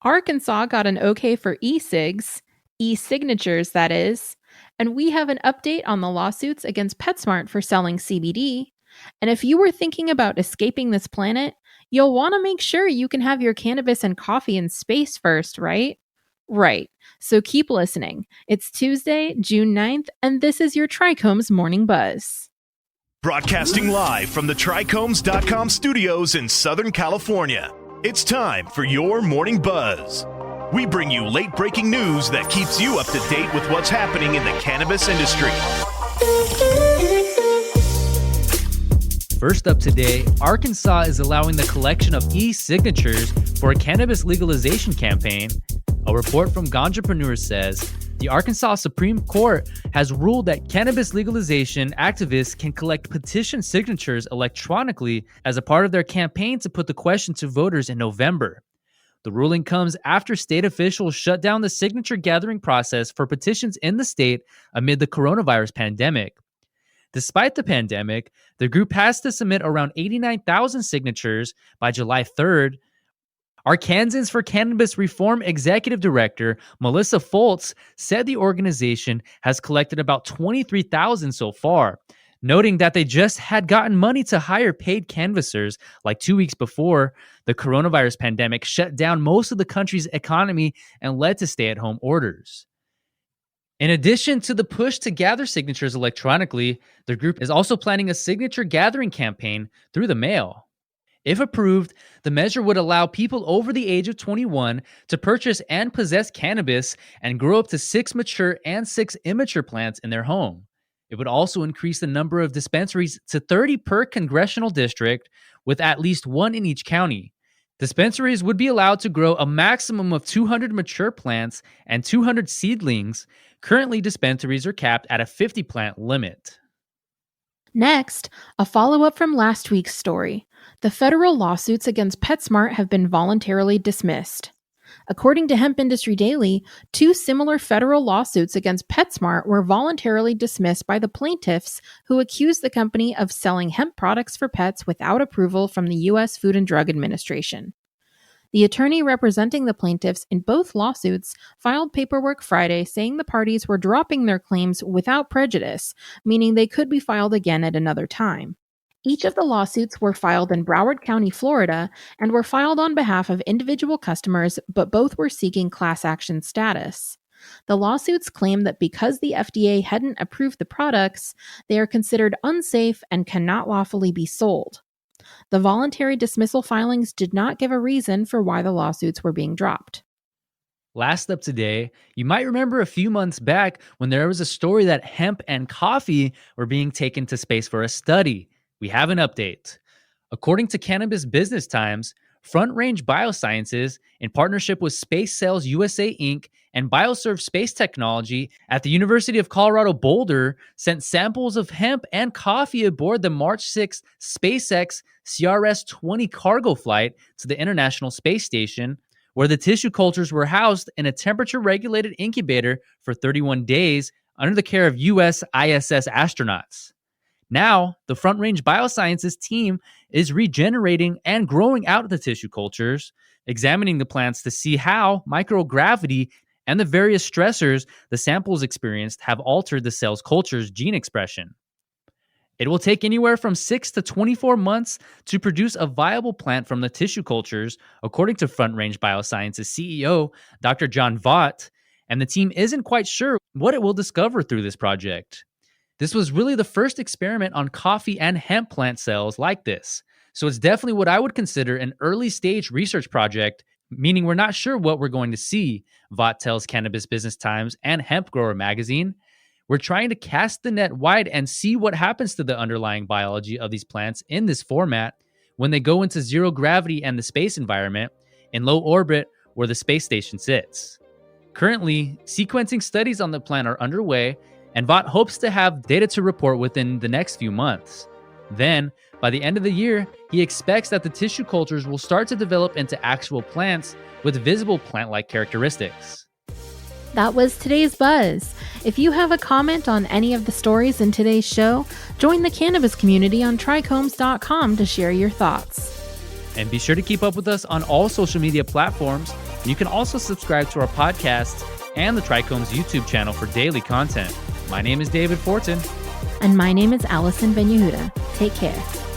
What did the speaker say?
Arkansas got an okay for e-sigs, e-signatures that is, and we have an update on the lawsuits against PetSmart for selling CBD. And if you were thinking about escaping this planet, you'll want to make sure you can have your cannabis and coffee in space first, right? Right. So keep listening. It's Tuesday, June 9th, and this is your Trichomes Morning Buzz. Broadcasting live from the TRICHOMES.com studios in Southern California. It's time for your Morning Buzz. We bring you late-breaking news that keeps you up to date with what's happening in the cannabis industry. First up today, Arkansas is allowing the collection of e-signatures for a cannabis legalization campaign. A report from Ganjapreneur says the Arkansas Supreme Court has ruled that cannabis legalization activists can collect petition signatures electronically as a part of their campaign to put the question to voters in November. The ruling comes after state officials shut down the signature gathering process for petitions in the state amid the coronavirus pandemic. Despite the pandemic, the group has to submit around 89,000 signatures by July 3rd. Arkansans for Cannabis Reform Executive Director Melissa Foltz said the organization has collected about 23,000 so far, noting that they just had gotten money to hire paid canvassers like 2 weeks before the coronavirus pandemic shut down most of the country's economy and led to stay-at-home orders. In addition to the push to gather signatures electronically, the group is also planning a signature gathering campaign through the mail. If approved, the measure would allow people over the age of 21 to purchase and possess cannabis and grow up to 6 mature and 6 immature plants in their home. It would also increase the number of dispensaries to 30 per congressional district, with at least 1 in each county. Dispensaries would be allowed to grow a maximum of 200 mature plants and 200 seedlings. Currently, dispensaries are capped at a 50 plant limit. Next, a follow-up from last week's story. The federal lawsuits against PetSmart have been voluntarily dismissed. According to Hemp Industry Daily, 2 similar federal lawsuits against PetSmart were voluntarily dismissed by the plaintiffs who accused the company of selling hemp products for pets without approval from the U.S. Food and Drug Administration. The attorney representing the plaintiffs in both lawsuits filed paperwork Friday saying the parties were dropping their claims without prejudice, meaning they could be filed again at another time. Each of the lawsuits were filed in Broward County, Florida, and were filed on behalf of individual customers, but both were seeking class action status. The lawsuits claim that because the FDA hadn't approved the products, they are considered unsafe and cannot lawfully be sold. The voluntary dismissal filings did not give a reason for why the lawsuits were being dropped. Last up today, you might remember a few months back when there was a story that hemp and coffee were being taken to space for a study. We have an update. According to Cannabis Business Times, Front Range Biosciences, in partnership with Space Cells USA Inc. and Bioserve Space Technology at the University of Colorado Boulder, sent samples of hemp and coffee aboard the March 6th SpaceX CRS-20 cargo flight to the International Space Station, where the tissue cultures were housed in a temperature-regulated incubator for 31 days under the care of U.S. ISS astronauts. Now, the Front Range Biosciences team is regenerating and growing out the tissue cultures, examining the plants to see how microgravity and the various stressors the samples experienced have altered the cell's culture's gene expression. It will take anywhere from 6 to 24 months to produce a viable plant from the tissue cultures, according to Front Range Biosciences CEO, Dr. John Vaught, and the team isn't quite sure what it will discover through this project. This was really the first experiment on coffee and hemp plant cells like this, so it's definitely what I would consider an early-stage research project, meaning we're not sure what we're going to see, Vaught tells Cannabis Business Times and Hemp Grower magazine. We're trying to cast the net wide and see what happens to the underlying biology of these plants in this format when they go into zero gravity and the space environment in low orbit where the space station sits. Currently, sequencing studies on the plant are underway, and Vaught hopes to have data to report within the next few months. Then, by the end of the year, he expects that the tissue cultures will start to develop into actual plants with visible plant-like characteristics. That was today's Buzz. If you have a comment on any of the stories in today's show, join the cannabis community on trichomes.com to share your thoughts. And be sure to keep up with us on all social media platforms. You can also subscribe to our podcast and the Trichomes YouTube channel for daily content. My name is David Fortin. And my name is Allison Ben Yehuda. Take care.